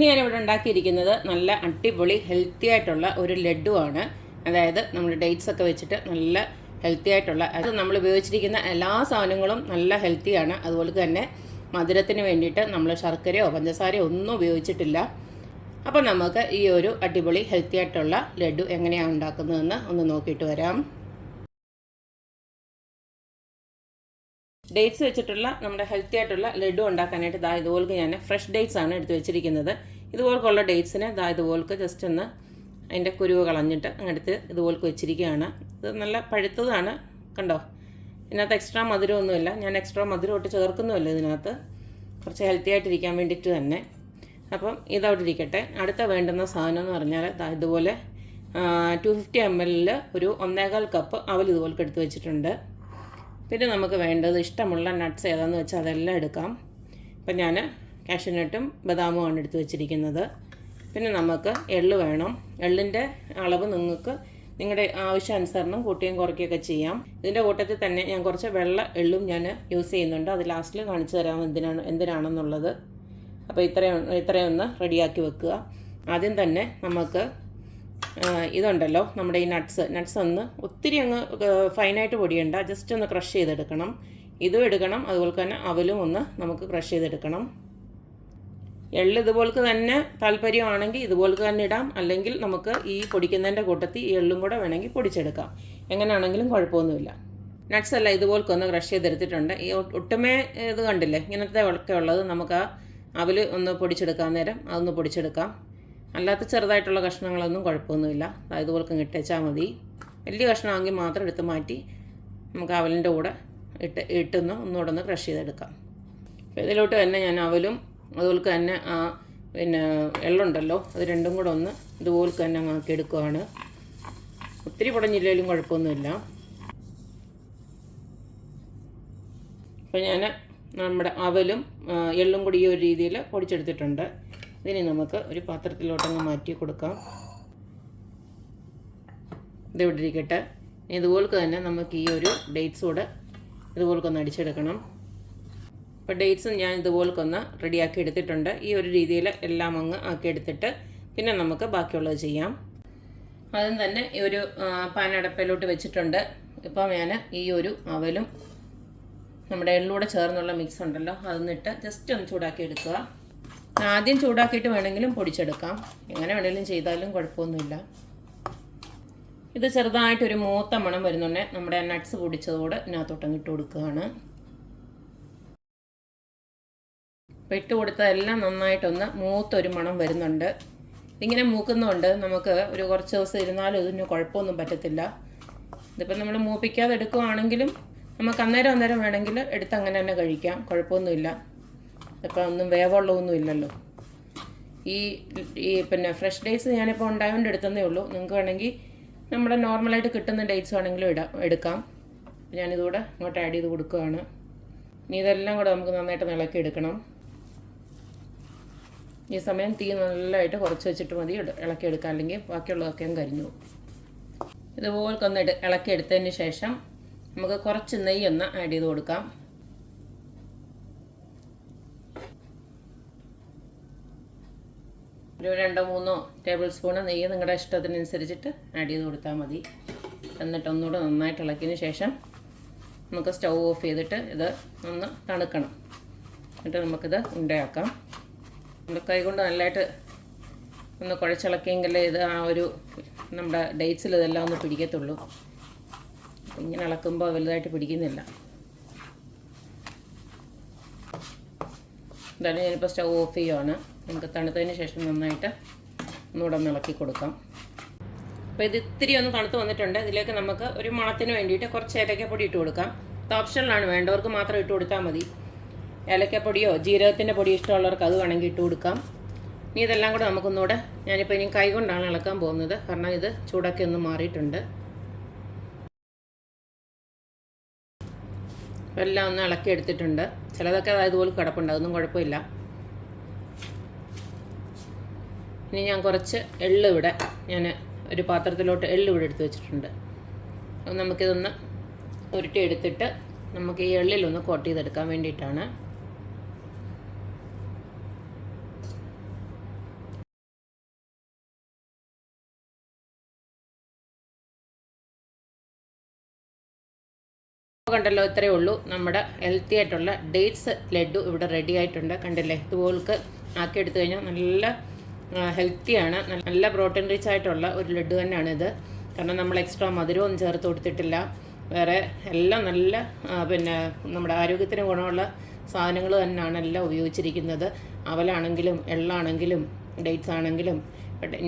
ഇന്ന് ഞാനിവിടെ ഉണ്ടാക്കിയിരിക്കുന്നത് നല്ല അടിപൊളി ഹെൽത്തി ആയിട്ടുള്ള ഒരു ലഡുവാണ്. അതായത് നമ്മൾ ഡേറ്റ്സ് ഒക്കെ വെച്ചിട്ട് നല്ല ഹെൽത്തി ആയിട്ടുള്ള, അത് നമ്മൾ ഉപയോഗിച്ചിരിക്കുന്ന എല്ലാ സാധനങ്ങളും നല്ല ഹെൽത്തിയാണ്. അതുപോലെ തന്നെ മധുരത്തിന് വേണ്ടിയിട്ട് നമ്മൾ ശർക്കരയോ പഞ്ചസാരയോ ഒന്നും ഉപയോഗിച്ചിട്ടില്ല. അപ്പോൾ നമുക്ക് ഈ ഒരു അടിപൊളി ഹെൽത്തി ആയിട്ടുള്ള ലഡു എങ്ങനെയാണ് ഉണ്ടാക്കുന്നതെന്ന് ഒന്ന് നോക്കിയിട്ട് വരാം. ഡേറ്റ്സ് വെച്ചിട്ടുള്ള നമ്മുടെ ഹെൽത്തി ആയിട്ടുള്ള ലഡു ഉണ്ടാക്കാനായിട്ട് ഇതുപോലൊക്കെ ഞാൻ ഫ്രഷ് ഡേറ്റ്സ് ആണ് എടുത്ത് വെച്ചിരിക്കുന്നത്. ഇതുപോലുള്ള ഡേറ്റ്സിനെ ഇതുപോലൊക്കെ ജസ്റ്റ് ഒന്ന് അതിൻ്റെ കുരുവ് കളഞ്ഞിട്ട് അങ്ങെടുത്ത് ഇതുപോലൊക്കെ വെച്ചിരിക്കുകയാണ്. ഇത് നല്ല പഴുത്തതാണ്, കണ്ടോ. ഇതിനകത്ത് എക്സ്ട്രാ മധുരമൊന്നുമില്ല, ഞാൻ എക്സ്ട്രാ മധുരം ഇട്ട് ചേർക്കുന്നുമില്ല ഇതിനകത്ത്, കുറച്ച് ഹെൽത്തി ആയിട്ടിരിക്കാൻ വേണ്ടിയിട്ട് തന്നെ. അപ്പം ഇതവിടെ ഇരിക്കട്ടെ. അടുത്ത വേണ്ടുന്ന സാധനം എന്ന് പറഞ്ഞാൽ ഇതുപോലെ 250 ml ഒരു 1.25 കപ്പ് അവൽ ഇതുപോലൊക്കെ എടുത്ത് വെച്ചിട്ടുണ്ട്. പിന്നെ നമുക്ക് വേണ്ടത് ഇഷ്ടമുള്ള നട്ട്സ് ഏതാണെന്ന് വെച്ചാൽ അതെല്ലാം എടുക്കാം. ഇപ്പം ഞാൻ കാഷ്യൂനട്ടും ബദാമുമാണ് എടുത്ത് വെച്ചിരിക്കുന്നത്. പിന്നെ നമുക്ക് എള്ള് വേണം. എള്ളിൻ്റെ അളവ് നിങ്ങൾക്ക് നിങ്ങളുടെ ആവശ്യാനുസരണം കൂട്ടുകയും കുറയ്ക്കുകയൊക്കെ ചെയ്യാം. ഇതിൻ്റെ കൂട്ടത്തിൽ തന്നെ ഞാൻ കുറച്ച് വെള്ള എള്ളും ഞാൻ യൂസ് ചെയ്യുന്നുണ്ട്. അത് ലാസ്റ്റിൽ കാണിച്ചു തരാം എന്തിനാണെന്നുള്ളത്. അപ്പോൾ ഇത്രയൊന്ന് റെഡിയാക്കി വെക്കുക. ആദ്യം തന്നെ നമുക്ക് ഇതുണ്ടല്ലോ, നമ്മുടെ ഈ നട്ട്സ് ഒന്ന് ഒത്തിരി അങ്ങ് ഫൈനായിട്ട് പൊടിയണ്ട, ജസ്റ്റ് ഒന്ന് ക്രഷ് ചെയ്തെടുക്കണം. ഇതും എടുക്കണം, അതുപോലെ തന്നെ അവലും ഒന്ന് നമുക്ക് ക്രഷ് ചെയ്തെടുക്കണം. എള്ള് ഇതുപോലക്ക് തന്നെ താല്പര്യമാണെങ്കിൽ ഇതുപോലക്ക് തന്നെ ഇടാം, അല്ലെങ്കിൽ നമുക്ക് ഈ പൊടിക്കുന്നതിൻ്റെ കൂട്ടത്തിൽ ഈ എള്ളും കൂടെ വേണമെങ്കിൽ പൊടിച്ചെടുക്കാം. എങ്ങനെയാണെങ്കിലും കുഴപ്പമൊന്നുമില്ല. നട്ട്സ് എല്ലാം ഇതുപോലൊക്കെ ഒന്ന് ക്രഷ് ചെയ്തെടുത്തിട്ടുണ്ട്. ഈ ഒട്ടുമേ ഇത് കണ്ടില്ലേ, ഇങ്ങനത്തെ ഒക്കെ ഉള്ളത് നമുക്ക് ആ അവൽ ഒന്ന് പൊടിച്ചെടുക്കാൻ നേരം അതൊന്ന് പൊടിച്ചെടുക്കാം. അല്ലാത്ത ചെറുതായിട്ടുള്ള കഷ്ണങ്ങളൊന്നും കുഴപ്പമൊന്നുമില്ല, ഇതുപോലൊക്കെ ഇട്ടേച്ചാൽ മതി. വലിയ കഷ്ണമാണെങ്കിൽ മാത്രം എടുത്ത് മാറ്റി നമുക്ക് അവലിൻ്റെ കൂടെ ഒന്നുകൂടെ ഒന്ന് ക്രഷ് ചെയ്തെടുക്കാം. ഇതിലോട്ട് തന്നെ ഞാൻ അവലും അതുപോലെ തന്നെ പിന്നെ എള്ളുണ്ടല്ലോ അത് രണ്ടും കൂടെ ഒന്ന് ഇതുപോലെ തന്നെ ആക്കി എടുക്കുകയാണ്. ഒത്തിരി പൊടഞ്ഞില്ലെങ്കിലും കുഴപ്പമൊന്നുമില്ല. അപ്പോൾ ഞാൻ നമ്മുടെ അവലും എള്ളും കൂടി ഈ ഒരു രീതിയിൽ പൊടിച്ചെടുത്തിട്ടുണ്ട്. ഇതിനെ നമുക്ക് ഒരു പാത്രത്തിലോട്ടങ്ങ് മാറ്റി കൊടുക്കാം. ഇതിവിടെ ഇരിക്കട്ടെ. ഇതുപോലൊക്കെ തന്നെ നമുക്ക് ഈ ഒരു ഡേറ്റ്സ് കൂടെ ഇതുപോലൊക്കെ ഒന്ന് അടിച്ചെടുക്കണം. അപ്പോൾ ഡേറ്റ്സും ഞാൻ ഇതുപോലൊക്കെ ഒന്ന് റെഡിയാക്കി എടുത്തിട്ടുണ്ട്. ഈ ഒരു രീതിയിൽ എല്ലാം അങ്ങ് ആക്കിയെടുത്തിട്ട് പിന്നെ നമുക്ക് ബാക്കിയുള്ളത് ചെയ്യാം. അതും തന്നെ ഈ ഒരു പാനടപ്പയിലോട്ട് വെച്ചിട്ടുണ്ട്. ഇപ്പം ഞാൻ ഈ ഒരു അവലും നമ്മുടെ എള്ളൂടെ ചേർന്നുള്ള മിക്സ് ഉണ്ടല്ലോ അതൊന്നിട്ട് ജസ്റ്റ് ഒന്ന് ചൂടാക്കി എടുക്കുക. ആദ്യം ചൂടാക്കിയിട്ട് വേണമെങ്കിലും പൊടിച്ചെടുക്കാം, എങ്ങനെ വേണമെങ്കിലും ചെയ്താലും കുഴപ്പമൊന്നുമില്ല. ഇത് ചെറുതായിട്ടൊരു മൂത്ത മണം വരുന്നുണ്ട്. നമ്മുടെ നട്ട്സ് പൊടിച്ചതോടെ ഇതിനകത്തോട്ടങ്ങ് ഇട്ട് കൊടുക്കുകയാണ്. അപ്പോൾ ഇട്ട് കൊടുത്തതെല്ലാം നന്നായിട്ടൊന്ന് മൂത്തൊരു മണം വരുന്നുണ്ട്. ഇതിങ്ങനെ മൂക്കുന്നതുകൊണ്ട് നമുക്ക് ഒരു കുറച്ച് ദിവസം ഇരുന്നാലും ഇതിന് കുഴപ്പമൊന്നും പറ്റത്തില്ല. ഇതിപ്പോൾ നമ്മൾ മൂപ്പിക്കാതെ എടുക്കുകയാണെങ്കിലും നമുക്ക് അന്നേരം വേണമെങ്കിൽ എടുത്ത് അങ്ങനെ തന്നെ കഴിക്കാം, കുഴപ്പമൊന്നുമില്ല. ഇപ്പം ഒന്നും വേവുള്ളതൊന്നും ഇല്ലല്ലോ. ഈ പിന്നെ ഫ്രഷ് ഡേറ്റ്സ് ഞാനിപ്പോൾ ഉണ്ടായതുകൊണ്ട് എടുത്തതേ ഉള്ളൂ. നിങ്ങൾക്ക് വേണമെങ്കിൽ നമ്മുടെ നോർമലായിട്ട് കിട്ടുന്ന ഡേറ്റ്സ് വേണമെങ്കിലും എടുക്കാം. ഞാനിതുകൂടെ അങ്ങോട്ട് ആഡ് ചെയ്ത് കൊടുക്കുകയാണ്. ഇനി ഇതെല്ലാം കൂടെ നമുക്ക് നന്നായിട്ട് ഇളക്കി എടുക്കണം. ഈ സമയം തീ നല്ലതായിട്ട് കുറച്ച് വെച്ചിട്ട് മതി ഇളക്കിയെടുക്കാം, അല്ലെങ്കിൽ ബാക്കിയുള്ളതൊക്കെ കരിഞ്ഞു. ഇതുപോലൊക്കെ ഒന്ന് ഇളക്കിയെടുത്തതിന് ശേഷം നമുക്ക് കുറച്ച് നെയ്യൊന്ന് ആഡ് ചെയ്ത് കൊടുക്കാം. ഒരു 2-3 ടേബിൾ സ്പൂണ് നെയ്യ് നിങ്ങളുടെ ഇഷ്ടത്തിനനുസരിച്ചിട്ട് ആഡ് ചെയ്ത് കൊടുത്താൽ മതി. എന്നിട്ട് ഒന്നുകൂടെ നന്നായിട്ട് ഇളക്കിയതിന് ശേഷം നമുക്ക് സ്റ്റൗ ഓഫ് ചെയ്തിട്ട് ഇത് ഒന്ന് തണുക്കണം. എന്നിട്ട് നമുക്കിത് ഉണ്ടയാക്കാം. നമ്മുടെ കൈ കൊണ്ട് നല്ലതായിട്ട് ഒന്ന് കുഴച്ചിളക്കിയെങ്കിലേ ഇത് ആ ഒരു നമ്മുടെ ഡേറ്റ്സിൽ ഇതെല്ലാം ഒന്ന് പിടിക്കത്തുള്ളൂ. ഇങ്ങനെ ഇളക്കുമ്പോൾ വലുതായിട്ട് പിടിക്കുന്നില്ല. ഇതാണ് ഞാനിപ്പോൾ സ്റ്റൗ ഓഫ് ചെയ്യുവാണ്. നമുക്ക് തണുത്തതിന് ശേഷം നന്നായിട്ട് ഒന്നുകൂടെ ഒന്ന് ഇളക്കി കൊടുക്കാം. അപ്പോൾ ഇത് ഇത്തിരി ഒന്ന് തണുത്ത് വന്നിട്ടുണ്ട്. ഇതിലേക്ക് നമുക്ക് ഒരു മണത്തിന് വേണ്ടിയിട്ട് കുറച്ച് ഏലക്കപ്പൊടി ഇട്ട് കൊടുക്കാം. ഇത് ഓപ്ഷനിലാണ്, വേണ്ടവർക്ക് മാത്രം ഇട്ട് കൊടുത്താൽ മതി. ഏലക്കപ്പൊടിയോ ജീരകത്തിൻ്റെ പൊടി ഇഷ്ടമുള്ളവർക്ക് അത് വേണമെങ്കിൽ ഇട്ട് കൊടുക്കാം. ഇനി ഇതെല്ലാം കൂടെ നമുക്കൊന്നുകൂടെ, ഞാനിപ്പോൾ ഇനി കൈ കൊണ്ടാണ് ഇളക്കാൻ പോകുന്നത്, കാരണം ഇത് ചൂടൊക്കെ ഒന്ന് മാറിയിട്ടുണ്ട്. എല്ലാം ഒന്ന് ഇളക്കി എടുത്തിട്ടുണ്ട്. ചിലതൊക്കെ ഇതുപോലെ കിടപ്പുണ്ട്, അതൊന്നും കുഴപ്പമില്ല. ഇനി ഞാൻ കുറച്ച് ഞാൻ ഒരു പാത്രത്തിലോട്ട് എള്ളിവിടെ എടുത്ത് വെച്ചിട്ടുണ്ട്. അപ്പോൾ നമുക്കിതൊന്ന് ഉരുട്ടി എടുത്തിട്ട് നമുക്ക് ഈ എള്ളിലൊന്ന് കോട്ട് ചെയ്തെടുക്കാൻ വേണ്ടിയിട്ടാണ്. അപ്പോൾ കണ്ടല്ലോ, ഇത്രയേ ഉള്ളൂ. നമ്മുടെ ഹെൽത്തി ആയിട്ടുള്ള ഡേറ്റ്സ് ലഡു ഇവിടെ റെഡി ആയിട്ടുണ്ട്. കണ്ടില്ലേ, ഇതുപോലൊക്കെ ആക്കിയെടുത്തു കഴിഞ്ഞാൽ നല്ല ഹെൽത്തിയാണ്, നല്ല പ്രോട്ടീൻ റിച്ച് ആയിട്ടുള്ള ഒരു ലഡു തന്നെയാണിത്. കാരണം നമ്മൾ എക്സ്ട്രാ മധുരമൊന്നും ചേർത്ത് കൊടുത്തിട്ടില്ല, വേറെ എല്ലാം നല്ല നമ്മുടെ ആരോഗ്യത്തിന് ഗുണമുള്ള സാധനങ്ങൾ തന്നെയാണ് എല്ലാം ഉപയോഗിച്ചിരിക്കുന്നത്. അവലാണെങ്കിലും എള്ളാണെങ്കിലും ഡേറ്റ്സ് ആണെങ്കിലും.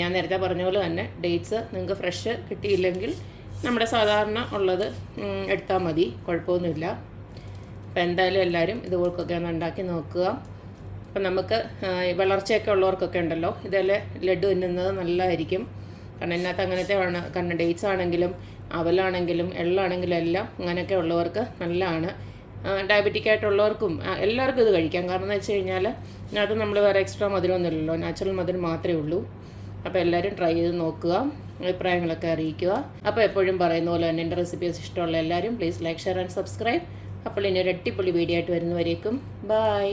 ഞാൻ നേരത്തെ പറഞ്ഞ പോലെ തന്നെ ഡേറ്റ്സ് നിങ്ങൾക്ക് ഫ്രഷ് കിട്ടിയില്ലെങ്കിൽ നമ്മുടെ സാധാരണ ഉള്ളത് എടുത്താൽ മതി, കുഴപ്പമൊന്നുമില്ല. അപ്പോൾ എന്തായാലും എല്ലാവരും ഇതുപോലൊക്കെ ഒന്ന് ഉണ്ടാക്കി നോക്കുക. അപ്പം നമുക്ക് വളർച്ചയൊക്കെ ഉള്ളവർക്കൊക്കെ ഉണ്ടല്ലോ, ഇതെല്ലാം ലഡു തിന്നുന്നത് നല്ലതായിരിക്കും. കാരണം ഇതിനകത്ത് അങ്ങനത്തെ കാരണം ഡേറ്റ്സ് ആണെങ്കിലും അവലാണെങ്കിലും എള്ളാണെങ്കിലും എല്ലാം അങ്ങനെയൊക്കെ ഉള്ളവർക്ക് നല്ലതാണ്. ഡയബറ്റിക് ആയിട്ടുള്ളവർക്കും എല്ലാവർക്കും ഇത് കഴിക്കാം. കാരണം എന്ന് വെച്ച് കഴിഞ്ഞാൽ ഇതിനകത്ത് നമ്മൾ വേറെ എക്സ്ട്രാ മധുരമൊന്നുമില്ലല്ലോ, നാച്ചുറൽ മധുരം മാത്രമേ ഉള്ളൂ. അപ്പോൾ എല്ലാവരും ട്രൈ ചെയ്ത് നോക്കുക, അഭിപ്രായങ്ങളൊക്കെ അറിയിക്കുക. അപ്പോൾ എപ്പോഴും പറയുന്ന പോലെ തന്നെ എൻ്റെ റെസിപ്പീസ് ഇഷ്ടമുള്ള എല്ലാവരും please like, share and subscribe. അപ്പോൾ ഇനി ഒരു അടിപൊളി വീഡിയോ ആയിട്ട് വരുന്നവരേക്കും ബൈ.